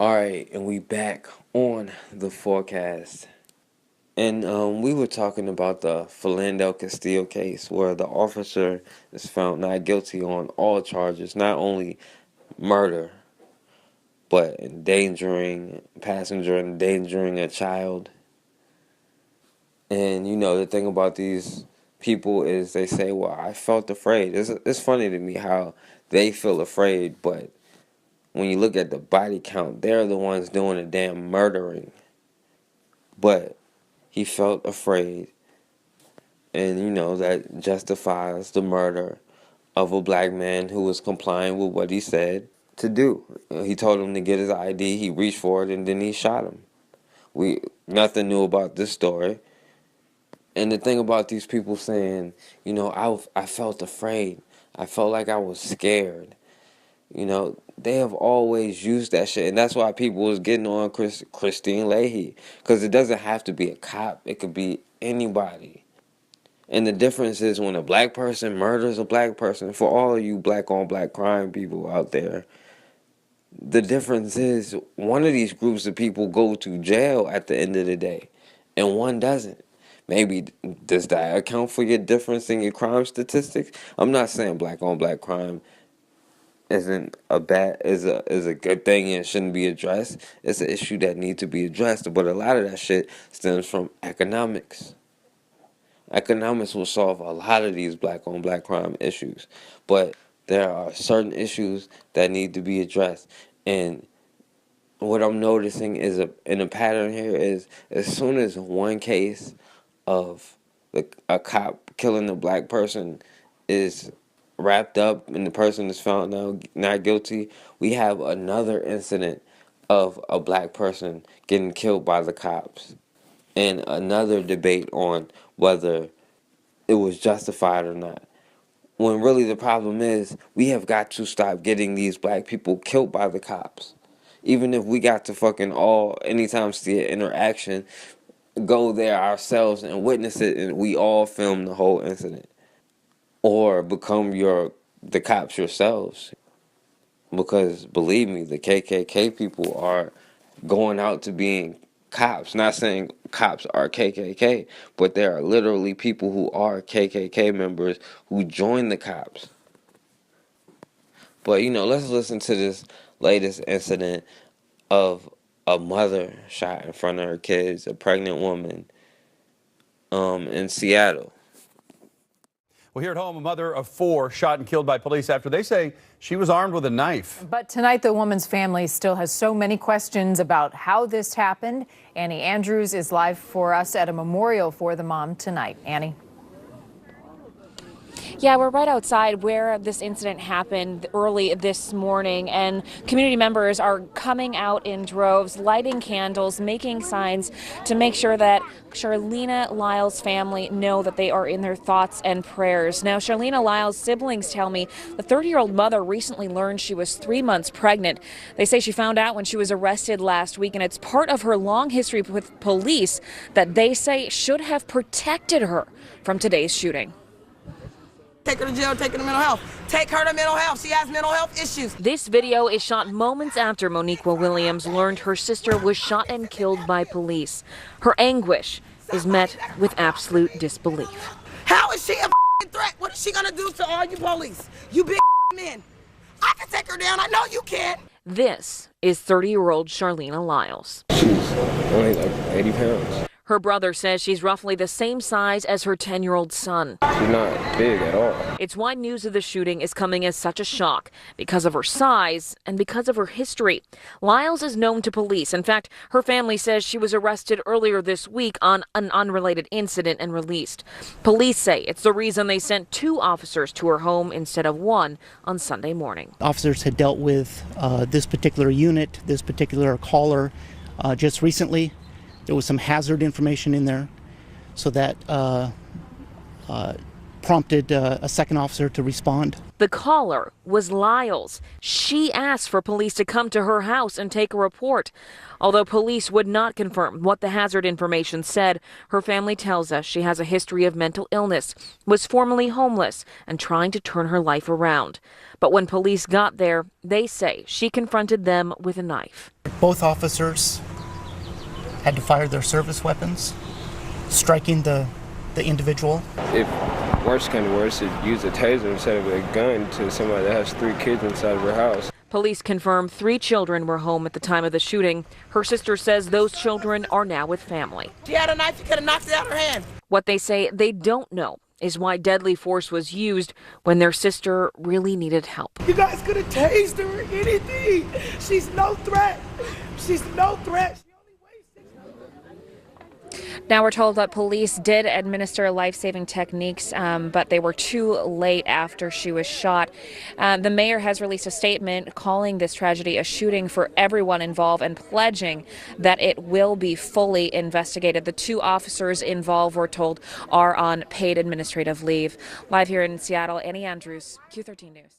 All right, and we back on the forecast. And we were talking about the Philando Castillo case where the officer is found not guilty on all charges, not only murder, but endangering passenger, endangering a child. And the thing about these people is they say, well, I felt afraid. It's funny to me how they feel afraid, but when you look at the body count, they're the ones doing the damn murdering. But he felt afraid, and that justifies the murder of a black man who was complying with what he said to do. He told him to get his ID, he reached for it, and then he shot him. Nothing new about this story. And the thing about these people saying, I felt afraid. I felt like I was scared. They have always used that shit. And that's why people was getting on Christine Leahy. Because it doesn't have to be a cop. It could be anybody. And the difference is when a black person murders a black person, for all of you black on black crime people out there, the difference is one of these groups of people go to jail at the end of the day. And one doesn't. Maybe does that account for your difference in your crime statistics? I'm not saying black on black crime isn't is a good thing and shouldn't be addressed. It's an issue that needs to be addressed, but a lot of that shit stems from economics. Economics will solve a lot of these black on black crime issues, but there are certain issues that need to be addressed. And what I'm noticing is in a pattern here is as soon as one case of a cop killing a black person is wrapped up and the person is found not guilty, we have another incident of a black person getting killed by the cops and another debate on whether it was justified or not. When really the problem is we have got to stop getting these black people killed by the cops. Even if we got to fucking anytime see an interaction, go there ourselves and witness it, and we all film the whole incident, or become the cops yourselves. Because believe me, the KKK people are going out to being cops. Not saying cops are KKK, but there are literally people who are KKK members who join the cops. But let's listen to this latest incident of a mother shot in front of her kids, a pregnant woman, in Seattle. Well, here at home, a mother of 4 shot and killed by police after they say she was armed with a knife. But tonight, the woman's family still has so many questions about how this happened. Annie Andrews is live for us at a memorial for the mom tonight. Annie. Yeah, we're right outside where this incident happened early this morning, and community members are coming out in droves, lighting candles, making signs to make sure that Charleena Lyles' family know that they are in their thoughts and prayers. Now, Charleena Lyles' siblings tell me the 30-year-old mother recently learned she was 3 months pregnant. They say she found out when she was arrested last week, and it's part of her long history with police that they say should have protected her from today's shooting. Take her to jail, take her to mental health. Take her to mental health. She has mental health issues. This video is shot moments after Moniqua Williams learned her sister was shot and killed by police. Her anguish is met with absolute disbelief. How is she a threat? What is she going to do to all you police? You big men. I can take her down. I know you can. This is 30-year-old Charleena Lyles. She's only like 80 pounds. Her brother says she's roughly the same size as her 10-year-old son. She's not big at all. It's why news of the shooting is coming as such a shock, because of her size and because of her history. Lyles is known to police. In fact, her family says she was arrested earlier this week on an unrelated incident and released. Police say it's the reason they sent 2 officers to her home instead of 1 on Sunday morning. Officers had dealt with this particular unit, this particular caller just recently. There was some hazard information in there, so that prompted a second officer to respond. The caller was Lyles. She asked for police to come to her house and take a report. Although police would not confirm what the hazard information said, her family tells us she has a history of mental illness, was formerly homeless, and trying to turn her life around. But when police got there, they say she confronted them with a knife. Both officers had to fire their service weapons, striking the individual. If worse comes to worse, use a taser instead of a gun to somebody that has 3 kids inside of her house. Police confirm 3 children were home at the time of the shooting. Her sister says those children are now with family. She had a knife, you could have knocked it out of her hand. What they say they don't know is why deadly force was used when their sister really needed help. You guys could have tased her or anything. She's no threat. She's no threat. Now we're told that police did administer life-saving techniques, but they were too late after she was shot. The mayor has released a statement calling this tragedy a shooting for everyone involved and pledging that it will be fully investigated. The 2 officers involved, we're told, are on paid administrative leave. Live here in Seattle, Annie Andrews, Q13 News.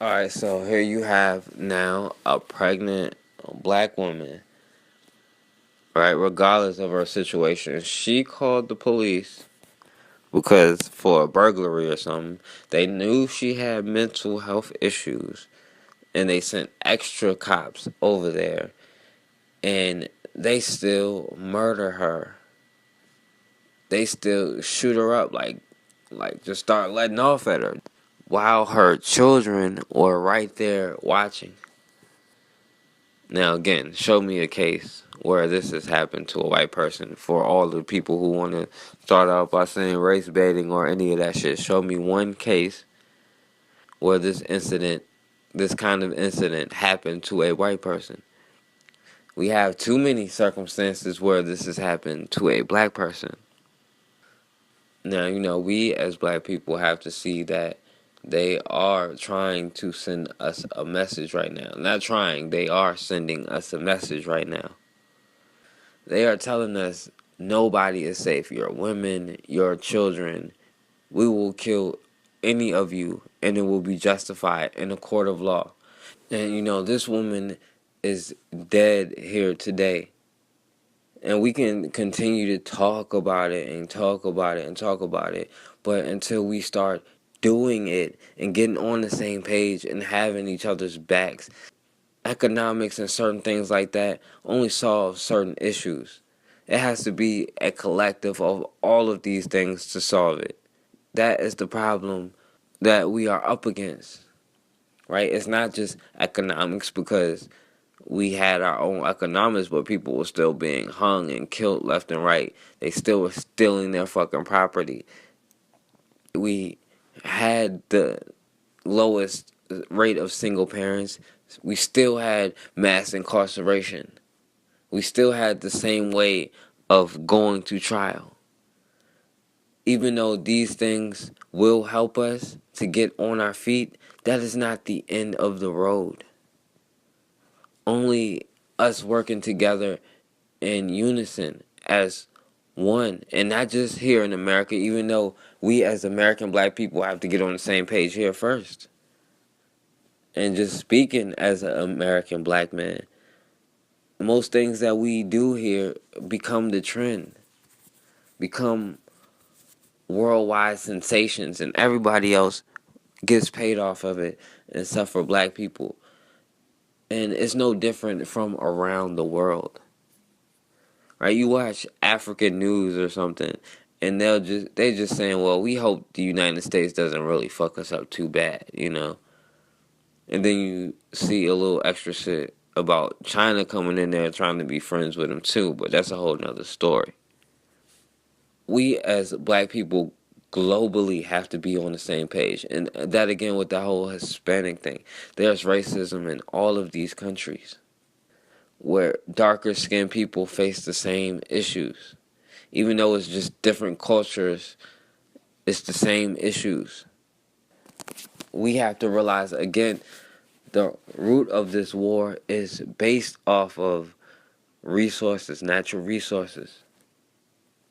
All right, so here you have now a pregnant black woman, right, regardless of her situation. She called the police because for a burglary or something, they knew she had mental health issues, and they sent extra cops over there, and they still murder her. They still shoot her up, like just start letting off at her, while her children were right there watching. Now, again, show me a case where this has happened to a white person. For all the people who want to start out by saying race baiting or any of that shit, show me one case where this kind of incident happened to a white person. We have too many circumstances where this has happened to a black person. Now, we as black people have to see that they are trying to send us a message right now. Not trying, they are sending us a message right now. They are telling us nobody is safe. Your women, your children. We will kill any of you, and it will be justified in a court of law. And, this woman is dead here today. And we can continue to talk about it and talk about it and talk about it. But until we start doing it and getting on the same page and having each other's backs, economics and certain things like that only solve certain issues. It has to be a collective of all of these things to solve it. That is the problem that we are up against, right? It's not just economics, because we had our own economics, but people were still being hung and killed left and right. They still were stealing their fucking property. We had the lowest rate of single parents. We still had mass incarceration. We still had the same way of going to trial. Even though these things will help us to get on our feet, that is not the end of the road. Only us working together in unison as one, and not just here in America, even though we as American black people have to get on the same page here first. And just speaking as an American black man, most things that we do here become the trend, become worldwide sensations, and everybody else gets paid off of it except for black people. And it's no different from around the world. Right? You watch African news or something, and they just saying, well, we hope the United States doesn't really fuck us up too bad, And then you see a little extra shit about China coming in there trying to be friends with them too, but that's a whole nother story. We as black people globally have to be on the same page. And that again with the whole Hispanic thing. There's racism in all of these countries where darker skinned people face the same issues. Even though it's just different cultures, it's the same issues. We have to realize, again, the root of this war is based off of resources, natural resources.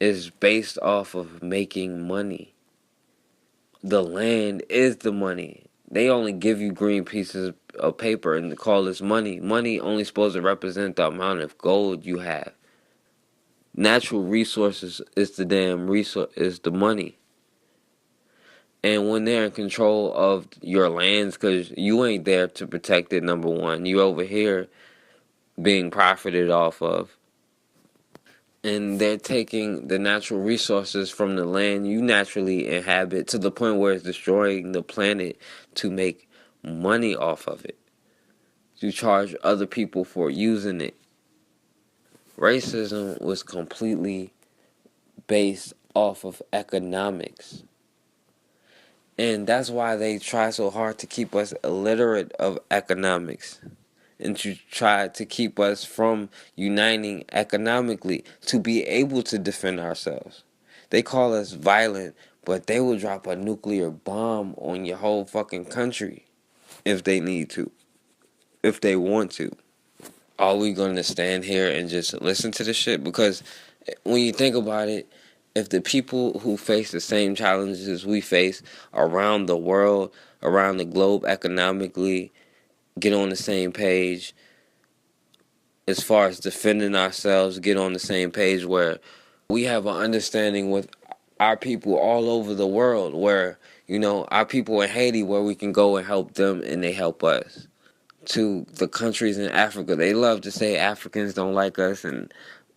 It's based off of making money. The land is the money. They only give you green pieces of paper and call this money. Money only supposed to represent the amount of gold you have. Natural resources is the damn resource, is the money. And when they're in control of your lands, because you ain't there to protect it, number one, you over here being profited off of. And they're taking the natural resources from the land you naturally inhabit to the point where it's destroying the planet to make money off of it, to charge other people for using it. Racism was completely based off of economics. And that's why they try so hard to keep us illiterate of economics and to try to keep us from uniting economically to be able to defend ourselves. They call us violent, but they will drop a nuclear bomb on your whole fucking country if they need to, if they want to. Are we going to stand here and just listen to this shit? Because when you think about it, if the people who face the same challenges we face around the world, around the globe economically, get on the same page as far as defending ourselves, get on the same page where we have an understanding with our people all over the world, where, you know, our people in Haiti, where we can go and help them and they help us. To the countries in Africa, they love to say Africans don't like us and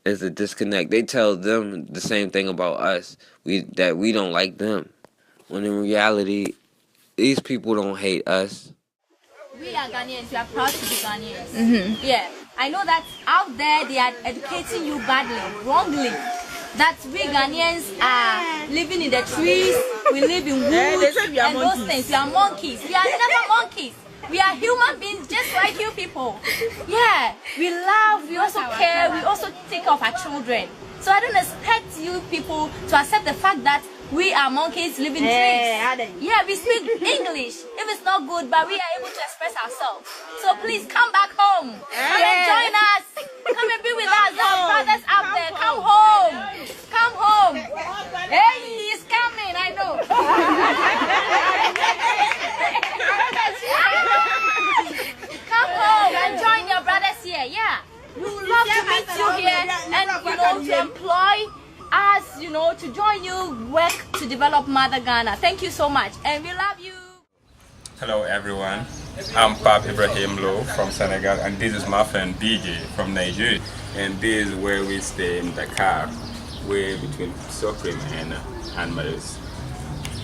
there's a disconnect. They tell them the same thing about us, that we don't like them. When in reality, these people don't hate us. We are Ghanaians. We are proud to be Ghanaians. Yeah, I know that out there they are educating you badly, wrongly. That we Ghanaians are living in the trees, we live in woods, and those things. We are monkeys. We are never monkeys. We are human beings just like you people. Yeah, we love, we also care, we also take care of our children. So I don't expect you people to accept the fact that we are monkeys living in trees. Yeah, we speak English. If it's not good, but we are able to express ourselves. So please come back home. Come and join us. Come and be with us. Our brothers out there. Come home. Come home. Hey, he's coming. I know. Come home and join your brothers here. Yeah. We would love to meet you here and, you know, to employ us, you know, to join you, work to develop Mother Ghana. Thank you so much, and we love you. Hello everyone, I'm Pap Ibrahim Low from Senegal, and this is my friend DJ from Nigeria, and this is where we stay in Dakar, way between Sokrim and Maris.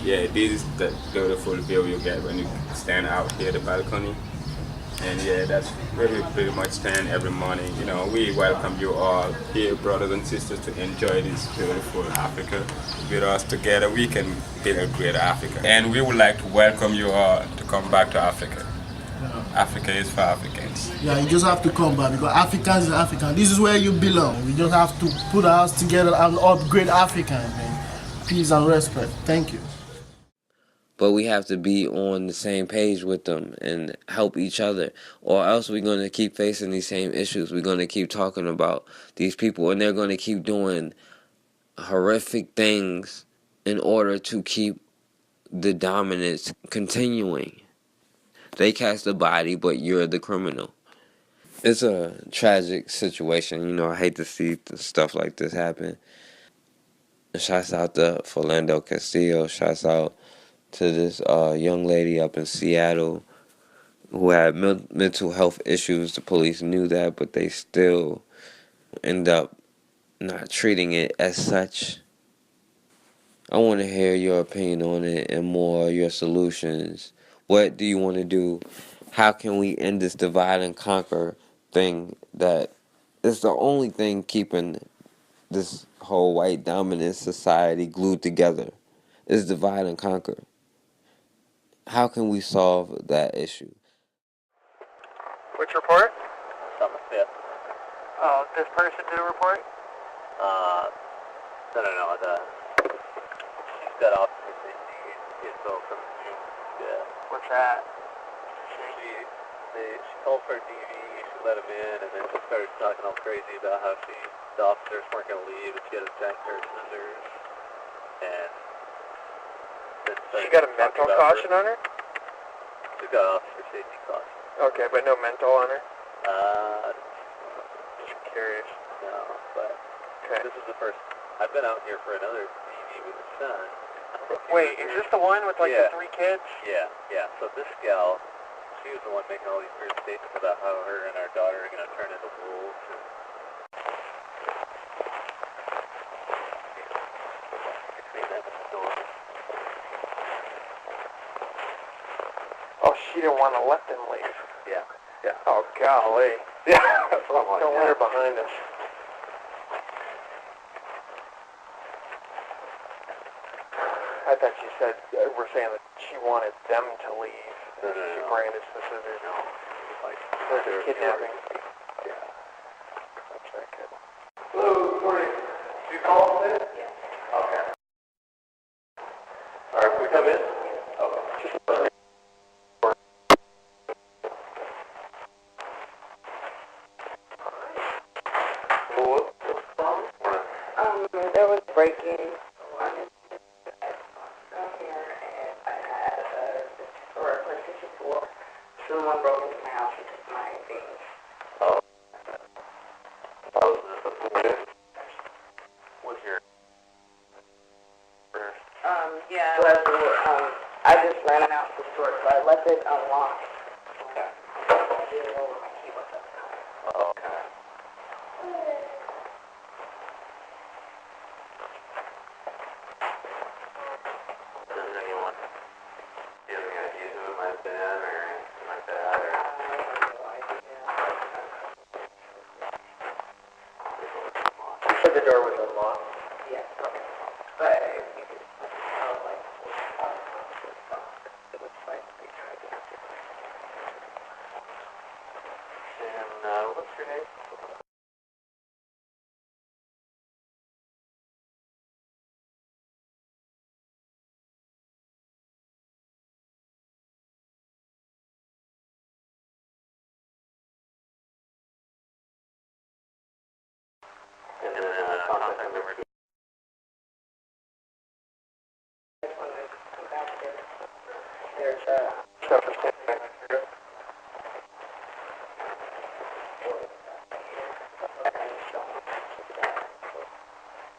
Yeah, this is the beautiful view you get when you stand out here at the balcony. And yeah, that's where we pretty much stand every morning. You know, we welcome you all here, brothers and sisters, to enjoy this beautiful Africa. With us together, we can build a great Africa. And we would like to welcome you all to come back to Africa. Africa is for Africans. Yeah, you just have to come back because Africans is African. This is where you belong. We just have to put our house together and upgrade Africa. Man. Peace and respect. Thank you. But we have to be on the same page with them and help each other, or else we're going to keep facing these same issues. We're going to keep talking about these people, and they're going to keep doing horrific things in order to keep the dominance continuing. They catch the body, but you're the criminal. It's a tragic situation. You know, I hate to see stuff like this happen. Shouts out to Philando Castillo. Shouts out to this young lady up in Seattle who had mental health issues. The police knew that, but they still end up not treating it as such. I want to hear your opinion on it and more your solutions. What do you want to do? How can we end this divide and conquer thing that is the only thing keeping this whole white dominant society glued together? Is divide and conquer. How can we solve that issue? Which report? It's on the 5th. Oh, this person did a report? No. She's got off the info from June. Yeah. What's that? She called for a DV, she let him in, and then she started talking all crazy about how the officers weren't going to leave, and she had to jack her cinders. And then She got a mental caution on her? She got officer safety caution. Okay, but no mental on her? Just curious. No, but this is the first. I've been out here for another TV with the son. Wait, is this the one with like the 3 kids? Yeah. So this gal, she was the one making all these weird statements about how her and our daughter are going to turn into wolves. Oh, she didn't want to let them leave. Yeah. Oh, golly. Yeah. Don't let her behind us. I thought you said, we're saying that she wanted them to leave. No. She brandished the scissors. No. Like, there's a kidnapping. Yeah. That's not good. Hello, good morning. Did you call today? Yeah. Okay. Alright, can we come in? Okay. There was breaking. Someone broke into my house and took my things. Oh. This the police? What's your... Yeah. But, I just ran out the store, so I left it unlocked. Okay. I didn't know where my key was at the time. Oh, okay. Does anyone... Do you have any idea who it might have been or anything like that? Or... I have no idea. You said the door was unlocked? Yeah. Okay. But you could tell, like, it was like they tried to get it. And, what's your name? And then, contact number. There's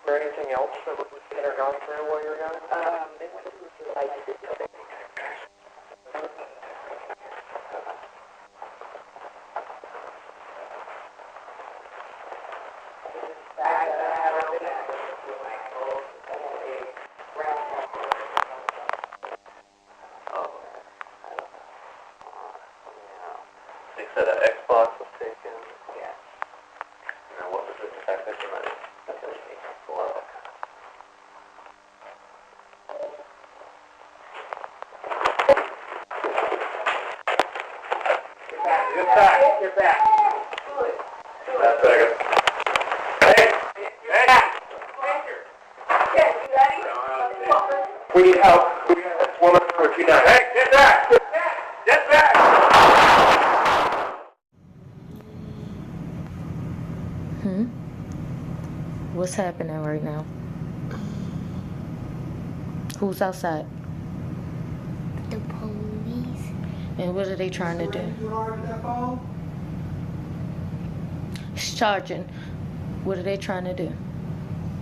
Is there anything else that are going through while you're gone? they went to the light. They said an Xbox was taken. Yeah. And then what was the technician money? The PlayStation 4. Get back. Get back. That's better. Hey! We need help. We need help. 129. Hey, get back! Get back! What's happening right now? Who's outside? The police. And what are they trying to do? It's charging. What are they trying to do?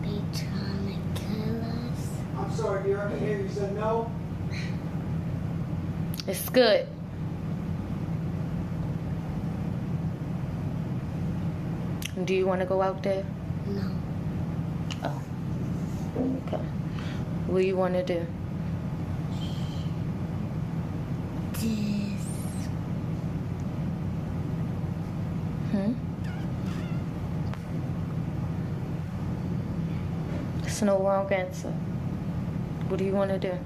They trying to kill us. I'm sorry, dear. I can hear you. You said no? It's good. Do you want to go out there? No. Oh. Okay. What do you want to do? This. There's no wrong answer. What do you want to do?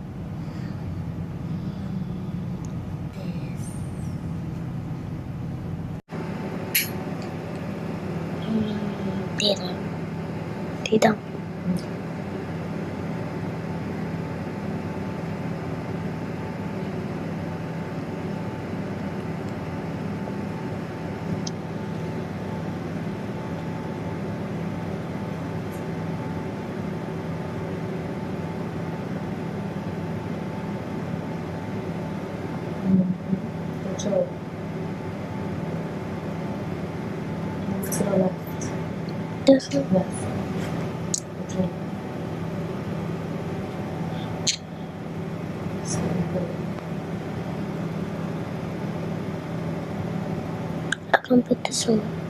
Đi đâu? To the left. This one? Yes. Okay. So I can put this one.